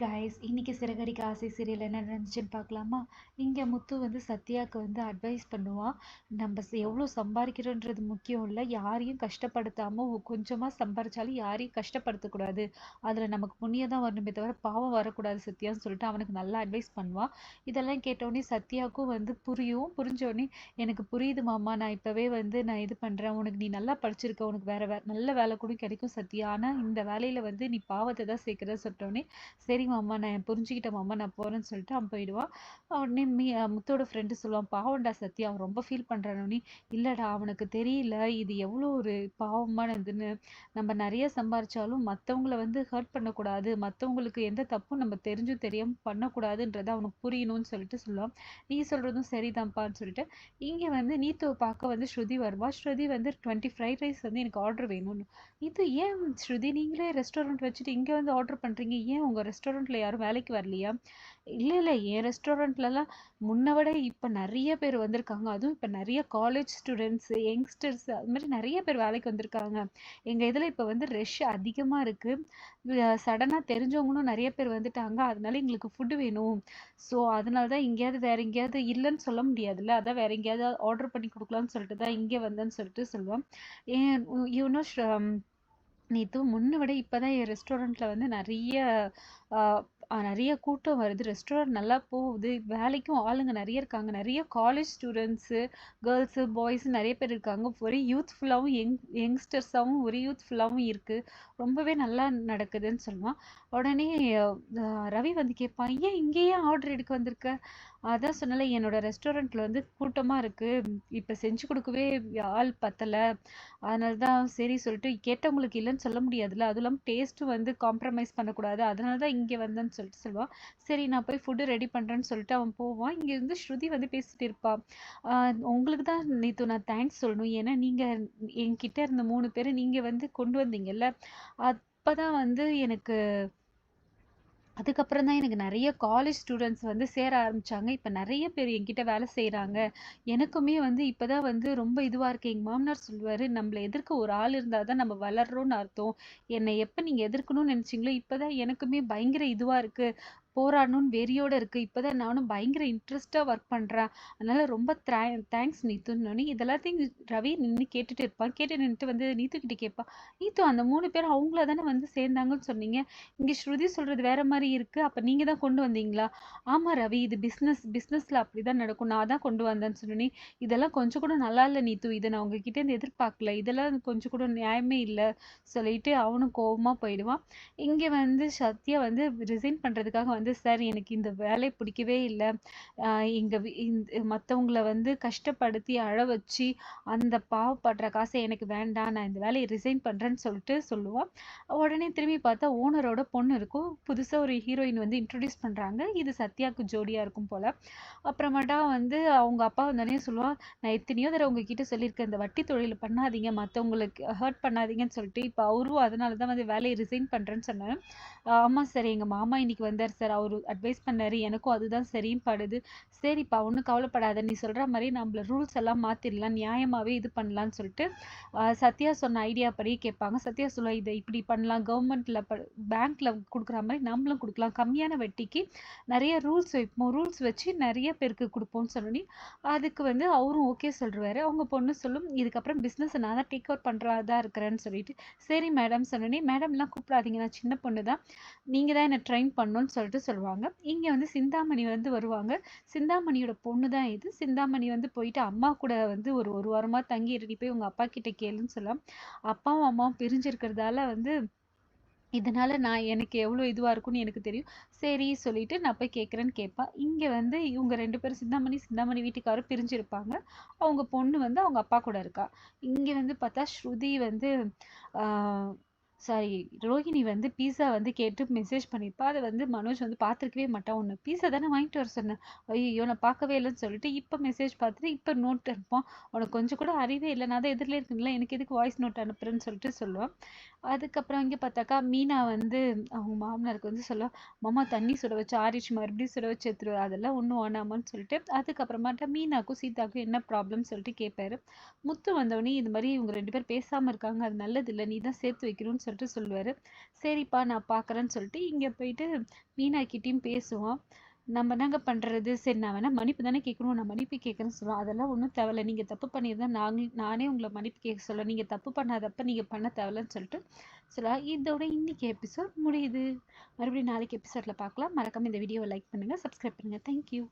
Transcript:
Guys, இன்னைக்கு சிறகடிக்க ஆசை serial என்ன நடந்துச்சுன்னு பார்க்கலாமா? இங்கே முத்து வந்து சத்யாவுக்கு வந்து அட்வைஸ் பண்ணுவான். நம்ம எவ்வளோ சம்பாதிக்கிறோன்றது முக்கியம் இல்லை, யாரையும் கஷ்டப்படுத்தாமல் கொஞ்சமாக சம்பாதிச்சாலும் யாரையும் கஷ்டப்படுத்தக்கூடாது, அதில் நமக்கு புண்ணியம் தான் வரணுமே தவிர பாவம் வரக்கூடாது சத்யான்னு சொல்லிட்டு அவனுக்கு நல்லா அட்வைஸ் பண்ணுவான். இதெல்லாம் கேட்டோடனே சத்யாவுக்கும் வந்து புரிஞ்சோடனே எனக்கு புரியுது மாமா, நான் இப்போவே வந்து நான் இது பண்ணுறேன், உனக்கு நீ நல்லா படிச்சிருக்க, உனக்கு நல்ல வேலை கூட கிடைக்கும் சத்யா, ஆனால் இந்த வேலையில் வந்து நீ பாவத்தை தான் சேர்க்குறத சொல்லிட்டோன்னே சரி மாமா நான் புரிஞ்சுக்கிட்டேன் மாமா நான் போறேன்னு சொல்லிட்டு அவன் போயிடுவான். உடனே முத்தோட ஃப்ரெண்டு சொல்லுவான், பாவம்டா சத்யா அவன் ரொம்ப ஃபீல் பண்றானே. இல்லடா அவனுக்கு தெரியல இது எவ்வளோ ஒரு பாவமானதுன்னு. நம்ம நிறைய சம்பாரிச்சாலும் மற்றவங்கள வந்து ஹர்ட் பண்ணக்கூடாது, மற்றவங்களுக்கு எந்த தப்பும் நம்ம தெரிஞ்சும் தெரியாம பண்ணக்கூடாதுன்றது அவனுக்கு புரியணும்னு சொல்லிட்டு சொல்லுவான். நீ சொல்றதும் சரிதான்ப்பான்னு சொல்லிட்டு இங்க வந்து நீத்துவை பார்க்க வந்து ஸ்ருதி வருவா. ஸ்ருதி வந்து 20 ஃப்ரைட் ரைஸ் வந்து எனக்கு ஆர்டர் வேணும்னு. இது ஏன் ஸ்ருதி நீங்களே ரெஸ்டாரண்ட் வச்சுட்டு இங்க வந்து ஆர்டர் பண்றீங்க, ஏன் உங்க ரெஸ்டாரண்ட்ல யாரும் வேலைக்கு வரலையா? இல்ல இல்ல, என் ரெஸ்டாரண்ட்லலாம் முன்ன விட இப்ப நிறைய பேர் வந்திருக்காங்க, அதுவும் இப்ப நிறைய காலேஜ் ஸ்டூடெண்ட்ஸ் யங்ஸ்டர்ஸ் அது மாதிரி நிறைய பேர் வேலைக்கு வந்திருக்காங்க. எங்க இதுல இப்ப வந்து ரஷ் அதிகமா இருக்கு, சடனா தெரிஞ்சவங்களும் நிறைய பேர் வந்துட்டாங்க, அதனால எங்களுக்கு ஃபுட் வேணும். ஸோ அதனால தான் எங்கேயாவது வேற எங்கேயாவது இல்லைன்னு சொல்ல முடியாதுல்ல, அதான் வேற எங்கேயாவது ஆர்டர் பண்ணி கொடுக்கலாம்னு சொல்லிட்டு தான் இங்கே வந்தேன்னு சொல்லிட்டு சொல்லுவோம். ஏன் யூனோ நேத்து முன்ன விட இப்பதான் என் ரெஸ்டாரண்ட்ல வந்து நிறைய கூட்டம் வருது, ரெஸ்டாரண்ட் நல்லா போகுது, வேலைக்கும் ஆளுங்க நிறைய இருக்காங்க, நிறைய காலேஜ் ஸ்டூடெண்ட்ஸு கேர்ள்ஸு பாய்ஸ் நிறைய பேர் இருக்காங்க, ஒரே யூத்ஃபுல்லாகவும் யங்ஸ்டர்ஸாகவும் ஒரே யூத்ஃபுல்லாகவும் இருக்கு, ரொம்பவே நல்லா நடக்குதுன்னு சொல்லுவான். உடனே ரவி வந்து கேட்பான், ஏன் இங்கேயே ஆர்டர் எடுக்க வந்திருக்க? அதான் சொன்னல, என்னோட ரெஸ்டாரண்ட்ல வந்து கூட்டமா இருக்கு, இப்ப செஞ்சு கொடுக்கவே ஆள் பத்தல, அதனால தான் சரி சொல்லிட்டு கேட்டவங்களுக்கு இல்லைன்னு சொல்ல முடியாதுல்ல, அதுவும் இல்லாமல் டேஸ்ட்டும் வந்து காம்ப்ரமைஸ் பண்ணக்கூடாது, அதனால தான் இங்கே வந்தேன்னு சொல்லிட்டு சொல்லுவான். சரி நான் போய் ஃபுட்டு ரெடி பண்ணுறேன்னு சொல்லிட்டு அவன் போவான். இங்கே இருந்து ஸ்ருதி வந்து பேசிட்டு இருப்பான். உங்களுக்கு தான் நேத்து நான் தேங்க்ஸ் சொல்லணும், ஏன்னா நீங்கள் என்கிட்ட இருந்த 3 பேரை நீங்கள் வந்து கொண்டு வந்தீங்கல்ல, அப்பதான் வந்து எனக்கு அதுக்கப்புறம் தான் எனக்கு நிறைய காலேஜ் ஸ்டூடெண்ட்ஸ் வந்து சேர ஆரம்பிச்சாங்க, இப்போ நிறைய பேர் என்கிட்ட வேலை செய்கிறாங்க. எனக்குமே வந்து இப்போதான் வந்து ரொம்ப இதுவாக இருக்கு. எங்கள் மாமனார் சொல்லுவார், நம்மளை எதிர்க்க ஒரு ஆள் இருந்தால் தான் நம்ம வளர்றோம்னு அர்த்தம், என்னை எப்போ நீங்கள் எதிர்க்கணும்னு நினச்சிங்களோ இப்போதான் எனக்குமே பயங்கர இதுவாக இருக்குது, போராடணும்னு வெறியோட இருக்கு, இப்போதான் நானும் பயங்கர இன்ட்ரெஸ்டாக ஒர்க் பண்ணுறேன், அதனால ரொம்ப தேங்க்ஸ் நீத்துன்னு. இதெல்லாத்தையும் ரவி நின்று கேட்டுட்டு இருப்பான். கேட்டு நின்றுட்டு வந்து நீத்து கிட்ட கேட்பான், நீத்து அந்த 3 பேர் அவங்கள தானே வந்து சேர்ந்தாங்கன்னு சொன்னீங்க, இங்க ஸ்ருதி சொல்றது வேற மாதிரி இருக்கு, அப்ப நீங்க தான் கொண்டு வந்தீங்களா? ஆமா ரவி, இது பிசினஸ்ல அப்படிதான் நடக்கும், நான் தான் கொண்டு வந்தேன்னு சொன்னேனே. இதெல்லாம் கொஞ்சம் கூட நல்லா இல்ல நீத்து, இதை நான் உங்ககிட்ட இருந்து எதிர்பார்க்கல, இதெல்லாம் கொஞ்சம் கூட நியாயமே இல்லை சொல்லிட்டு அவனும் கோவமா போயிடுவான். இங்க வந்து சத்யா வந்து ரிசைன் பண்றதுக்காக வந்து, சார் எனக்கு இந்த வேலை பிடிக்கவே இல்லை, மற்றவங்கள வந்து கஷ்டப்படுத்தி அழ வச்சு அந்த பாவப்படுற காசை எனக்கு வேண்டாம், நான் இந்த வேலையை ரிசைன் பண்றேன்னு சொல்லிட்டு சொல்லுவான். உடனே திரும்பி பார்த்தா ஓனரோட பொண்ணு இருக்கும், புதுசா ஒரு ஹீரோயின் வந்து இன்ட்ரடியூஸ் பண்றாங்க, இது சத்யாவுக்கு ஜோடியா இருக்கும் போல. அப்புறமேட்டா வந்து அவங்க அப்பா வந்தோடனே சொல்லுவான், நான் எத்தனையோ தடவை உங்ககிட்ட சொல்லியிருக்கேன், இந்த வட்டி தொழில் பண்ணாதீங்க, மற்றவங்களுக்கு ஹர்ட் பண்ணாதீங்கன்னு சொல்லிட்டு, இப்போ அவரும் அதனால தான் வந்து வேலையை ரிசைன் பண்றேன்னு சொன்னேன். ஆமா சார், எங்க மாமா இன்னைக்கு வந்தார் சார், அவரு அட்வைஸ் பண்ணாரு, எனக்கும் அதுதான் சரியும் படுது. சரிப்பா ஒன்றும் கவலைப்படாத, நீ சொல்ற மாதிரி நம்மள ரூல்ஸ் எல்லாம் மாத்திரலாம், நியாயமாவே இது பண்ணலாம்னு சொல்லிட்டு சத்யா சொன்ன ஐடியா படி கேட்பாங்க. சத்யா சொல்லுவா, இதை இப்படி பண்ணலாம், கவர்மெண்ட்ல பேங்க்ல கொடுக்குற மாதிரி நம்மளும் கொடுக்கலாம், கம்மியான வட்டிக்கு நிறைய ரூல்ஸ் வைப்போம், ரூல்ஸ் வச்சு நிறைய பேருக்கு கொடுப்போம்னு சொன்னோன்னே அதுக்கு வந்து அவரும் ஓகே சொல்றாரு. அவங்க பொண்ணு சொல்லும், இதுக்கப்புறம் பிஸ்னஸ் நான் தான் டேக் ஓவர் பண்றதா இருக்கிறேன்னு சொல்லிட்டு, சரி மேடம் சொன்னோன்னே, மேடம்லாம் கூப்பிடாதீங்க, நான் சின்ன பொண்ணு தான், நீங்க தான் என்ன ட்ரெயின் பண்ணணும்னு சொல்லிட்டு சொல்லுவாங்க. இங்க வந்து சிந்தாமணி வந்து வருவாங்க. சிந்தாமணியோட பொண்ணு தான் இது. சிந்தாமணி வந்து போயிட்டு அம்மா கூட வந்து ஒரு ஒரு வாரமா தங்கி இரு, நீ போய் உங்க அப்பா கிட்ட கேளுன்னு சொல்லலாம். அப்பாவும் அம்மாவும் பிரிஞ்சிருக்கிறதால வந்து இதனால நான் எனக்கு எவ்வளோ இதுவா இருக்கும்னு எனக்கு தெரியும். சரி சொல்லிட்டு நான் போய் கேட்குறேன்னு கேட்பா. இங்க வந்து இவங்க 2 பேரும் சிந்தாமணி வீட்டுக்காரரும் பிரிஞ்சிருப்பாங்க. அவங்க பொண்ணு வந்து அவங்க அப்பா கூட இருக்கா. இங்க வந்து பார்த்தா ஸ்ருதி வந்து ஆ சாரி, ரோஹிணி வந்து பீஸா வந்து கேட்டு மெசேஜ் பண்ணியிருப்பா. அதை வந்து மனோஜ் வந்து பார்த்துருக்கவே மாட்டான். உன்னை பீஸா தானே வாங்கிட்டு வர சொன்னேன், ஐயோ நான் பார்க்கவே இல்லைன்னு சொல்லிட்டு இப்போ மெசேஜ் பார்த்துட்டு இப்போ நோட் அனுப்பான். உனக்கு கொஞ்சம் கூட அறிவே இல்லை, நான் தான் எதிரில் இருக்குங்களா, எனக்கு எதுக்கு வாய்ஸ் நோட் அனுப்புறேன்னு சொல்லிட்டு சொல்லுவான். அதுக்கப்புறம் இங்கே பார்த்தாக்கா மீனா வந்து அவங்க மாமனாருக்கு வந்து சொல்லுவா, மாமா தண்ணி சுட வச்சு ஆரிச்சு மறுபடியும் சுட வச்சு எடுத்துரு, அதெல்லாம் ஒன்றும் வேணாமான்னு சொல்லிட்டு. அதுக்கப்புறமாட்டா மீனாக்கும் சீதாக்கும் என்ன ப்ராப்ளம்னு சொல்லிட்டு கேட்பாரு. முத்து வந்தவொடனே இது மாதிரி இவங்க 2 பேர் பேசாமல் இருக்காங்க, அது நல்லது இல்லை, நீ தான் சேர்த்து வைக்கணும்னு சொல்லிட்டு சொல்லுவார். சரிப்பா நான் பார்க்குறேன்னு சொல்லிட்டு இங்கே போயிட்டு மீனாக்கிட்டையும் பேசுவான். நம்ம என்னங்க பண்ணுறது, சரி நான் வேணால் மன்னிப்பு தானே கேட்கணும், நான் மன்னிப்பு கேட்குறேன்னு சொல்லுவேன். அதெல்லாம் ஒன்றும் தேவையில்ல, நீங்கள் தப்பு பண்ணியிருந்தா நானே உங்களை மன்னிப்பு கேட்க சொல்ல, நீங்கள் தப்பு பண்ணாதப்ப நீங்கள் பண்ண தேவையில்லன்னு சொல்லிட்டு சொல்லலாம். இதோட இன்னைக்கு எபிசோட் முடியுது. மறுபடியும் நாளைக்கு எபிசோடில் பார்க்கலாம். மறக்காமல் இந்த வீடியோவை லைக் பண்ணுங்கள், சப்ஸ்கிரைப் பண்ணுங்கள். தேங்க்யூ.